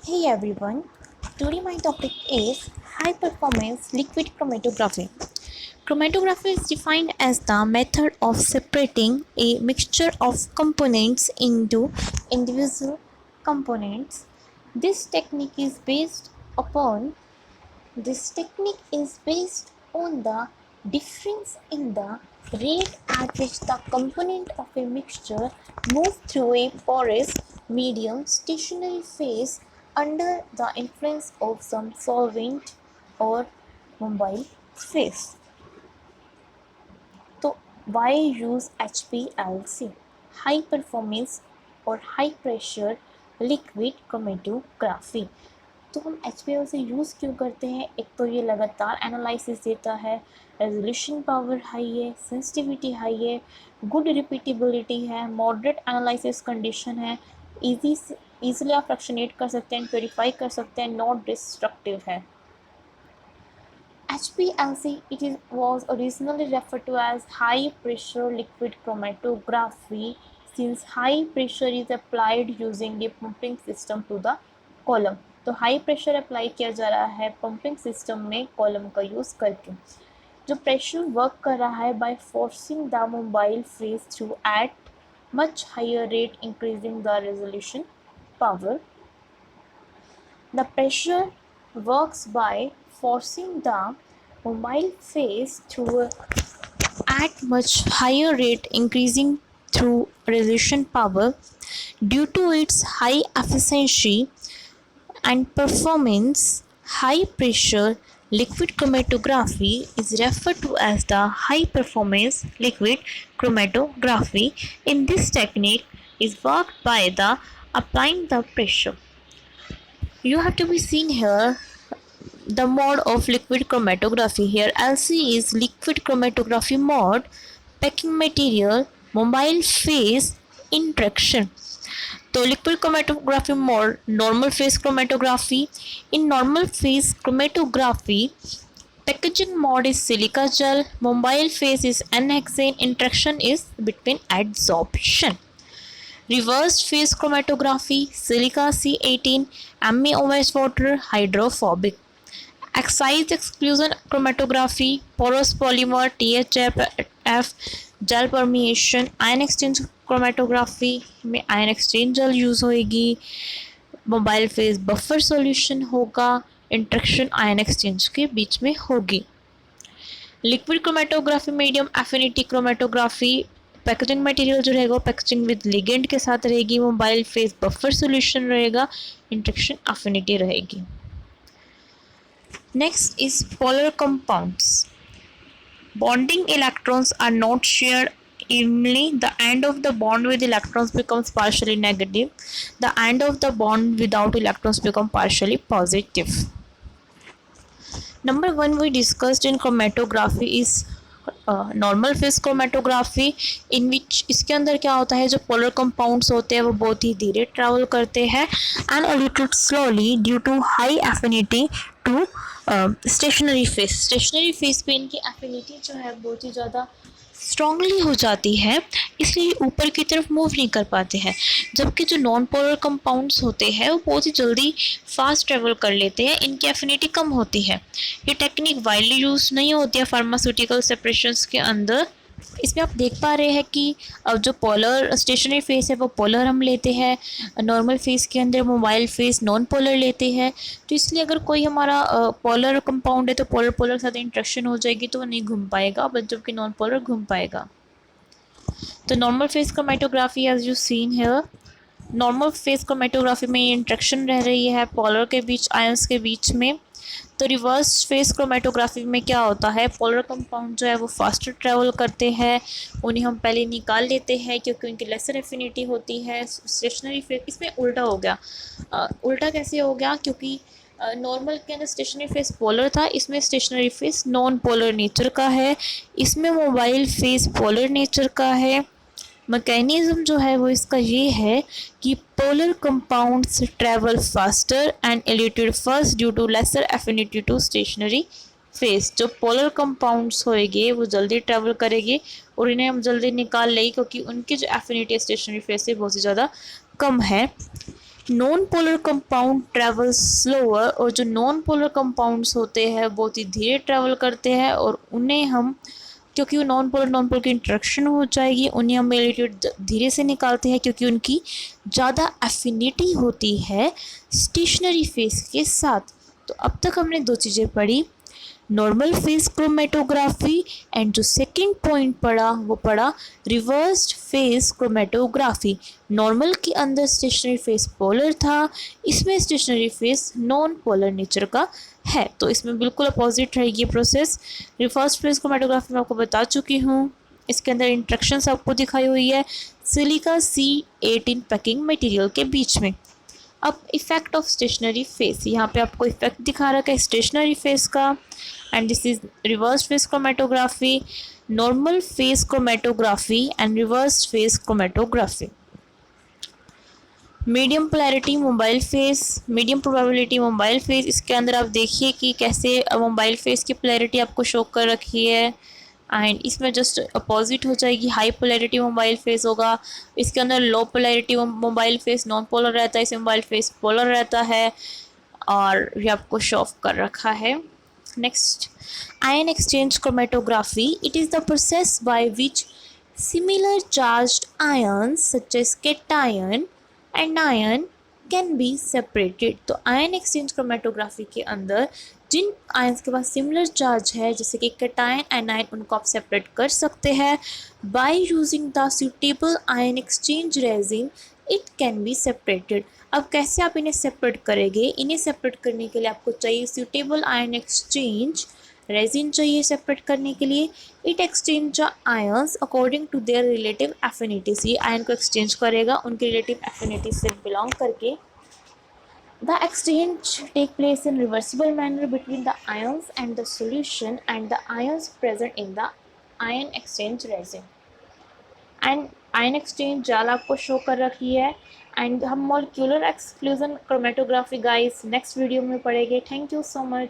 Hey everyone, today my topic is high performance liquid chromatography. Chromatography is defined as the method of separating a mixture of components into individual components. This technique is based upon this technique is based on the difference in the rate at which the component of a mixture move through a porous medium stationary phase under the influence of some solvent or mobile phase. तो why use HPLC? High performance और high pressure liquid chromatography. तो हम H से use क्यों करते हैं? एक तो ये लगातार एनालिसिस देता है, रेजोल्यूशन पावर हाई है, सेंसिटिविटी हाई है, गुड रिपीटेबिलिटी है, मॉडरेट एनालिसिस कंडीशन है, ईजिली आप फ्रैक्शनेट कर सकते हैं, प्योरीफाई कर सकते हैं, नॉट डिस्ट्रक्टिव है. HPLC was originally referred to as high pressure liquid chromatography since high pressure is applied using a pumping system to the column. तो हाई प्रेशर अप्लाई किया जा रहा है पंपिंग सिस्टम में कॉलम का यूज़ करके. जो प्रेशर वर्क कर रहा है by forcing the mobile phase through at much higher rate increasing the resolution power. The pressure works by forcing the mobile phase through at much higher rate increasing through resolution power. Due to its high efficiency and performance, high pressure liquid chromatography is referred to as the high performance liquid chromatography. In this technique is worked by the applying the pressure. You have to be seen here the mode of liquid chromatography. Here LC is liquid chromatography mode, packing material, mobile phase, interaction. So liquid chromatography mode, normal phase chromatography. In normal phase chromatography, packaging mode is silica gel, mobile phase is N-hexane, interaction is between adsorption. Reversed phase chromatography, silica C18, MeOH water, hydrophobic. Excise exclusion chromatography, porous polymer, THF, gel permeation, ion exchange chromatography में ion exchange gel use होएगी, mobile phase buffer solution होगा, interaction ion exchange के बीच में होगी. Liquid chromatography medium affinity chromatography, packaging material जो रहेगा वो packaging with ligand के साथ रहेगी, मोबाइल फेज बफर सॉल्यूशन रहेगा, इंट्रैक्शन एफिनिटी रहेगी. Next is polar compounds. Bonding electrons are not shared evenly. The end of the bond with electrons becomes partially negative. The end of the bond without electrons become partially positive. Number one we discussed in chromatography is normal phase chromatography, in which इसके अंदर क्या होता है, जो polar compounds होते हैं वो बहुत ही धीरे ट्रैवल करते हैं and a little slowly due to high affinity to stationary phase. Stationary phase पे इनकी एफिनिटी जो है बहुत ही ज़्यादा स्ट्रांगली हो जाती है, इसलिए ऊपर की तरफ मूव नहीं कर पाते हैं. जबकि जो नॉन पोलर कंपाउंड्स होते हैं वो बहुत ही जल्दी फास्ट ट्रेवल कर लेते हैं, इनकी एफिनिटी कम होती है. ये टेक्निक वाइडली यूज नहीं होती है फार्मास्यूटिकल सेपरेशंस के अंदर. इसमें आप देख पा रहे हैं कि अब जो पोलर स्टेशनरी फेस है वो पोलर हम लेते हैं, नॉर्मल फेस के अंदर मोबाइल फेस नॉन पोलर लेते हैं. तो इसलिए अगर कोई हमारा पोलर कंपाउंड है तो पोलर पोलर के साथ इंट्रैक्शन हो जाएगी तो वो नहीं घूम पाएगा, बट जबकि नॉन पोलर घूम पाएगा. तो normal phase chromatography as you seen है, नॉर्मल फेस क्रोमेटोग्राफी में इंट्रैक्शन रह रही है पोलर के बीच, आयंस के बीच में. तो रिवर्स फेस क्रोमेटोग्राफी में क्या होता है, पोलर कंपाउंड जो है वो फास्टर ट्रैवल करते हैं, उन्हें हम पहले निकाल लेते हैं क्योंकि उनकी लेसर एफिनिटी होती है. स्टेशनरी फेस इसमें उल्टा हो गया. उल्टा कैसे हो गया, क्योंकि नॉर्मल के अंदर स्टेशनरी फेस पोलर था, इसमें stationary phase non polar nature का है, इसमें मोबाइल फेस पोलर नेचर का है. मैकेनिज्म जो है वो इसका ये है कि polar compounds travel faster and eluted first due to lesser affinity to stationary phase. जो पोलर कंपाउंड्स होएंगे वो जल्दी ट्रेवल करेंगे और इन्हें हम जल्दी निकाल लेंगे क्योंकि उनकी जो एफिनिटी स्टेशनरी फेस से बहुत ही ज़्यादा कम है. Non polar compound travel slower, और जो नॉन पोलर कंपाउंड्स होते हैं बहुत ही धीरे ट्रेवल करते हैं, और उन्हें हम, क्योंकि वो नॉन पोलर की इंट्रैक्शन हो जाएगी, उन्हें हम मेलिट्यूड धीरे से निकालते हैं क्योंकि उनकी ज़्यादा एफिनिटी होती है स्टेशनरी फेस के साथ। तो अब तक हमने दो चीज़ें पढ़ी, नॉर्मल फेस क्रोमेटोग्राफी, एंड जो सेकंड पॉइंट पढ़ा वो पढ़ा रिवर्स्ड फेस क्रोमेटोग्राफी। नॉर्मल के अंदर स्टेशनरी फेस पोलर था, इसमें stationary phase non polar nature का है, तो इसमें बिल्कुल अपोजिट रहेगी ये प्रोसेस। रिवर्स फेस क्रोमेटोग्राफी मैं आपको बता चुकी हूँ, इसके अंदर इंट्रैक्शंस आपको दिखाई हुई है सिलिका C18 पैकिंग मटेरियल के बीच में। अब इफेक्ट ऑफ स्टेशनरी फेस, यहाँ पे आपको इफेक्ट दिखा रखा है स्टेशनरी फेस का, and this is reverse face chromatography, normal phase chromatography and reverse face chromatography. Medium polarity mobile face, medium probability mobile face, इसके अंदर आप देखिए कि कैसे मोबाइल फेस की पोलैरिटी आपको शो कर रखी है, एंड इसमें जस्ट अपोजिट हो जाएगी, हाई पोलैरिटी मोबाइल फेस होगा, इसके अंदर low polarity mobile phase non polar रहता है, इसमें मोबाइल फेस पोलर रहता है, और ये आपको शो ऑफ कर रखा है। Next, ion exchange chromatography, it is the process by which similar charged ions such as cation and ion can be separated. तो आयन एक्सचेंज क्रोमेटोग्राफी के अंदर जिन आयन्स के पास सिमिलर चार्ज है जैसे कि कैटायन एंड आयन, उनको आप सेपरेट कर सकते हैं by using the suitable ion exchange resin, it can be separated. अब कैसे आप इन्हें सेपरेट करेंगे, इन्हें सेपरेट करने के लिए आपको चाहिए सुटेबल आयन एक्सचेंज रेजिन चाहिए सेपरेट करने के लिए। It exchange ions according to their relative affinities, ये आयन को एक्सचेंज करेगा उनकी रिलेटिव एफिनिटी से बिलोंग करके। The exchange take place in reversible manner between the ions and the solution and the ions present in the ion exchange resin. And ion exchange जाल आपको show कर रखी है, एंड हम molecular exclusion chromatography guys next video में पढ़ेंगे। Thank you so much.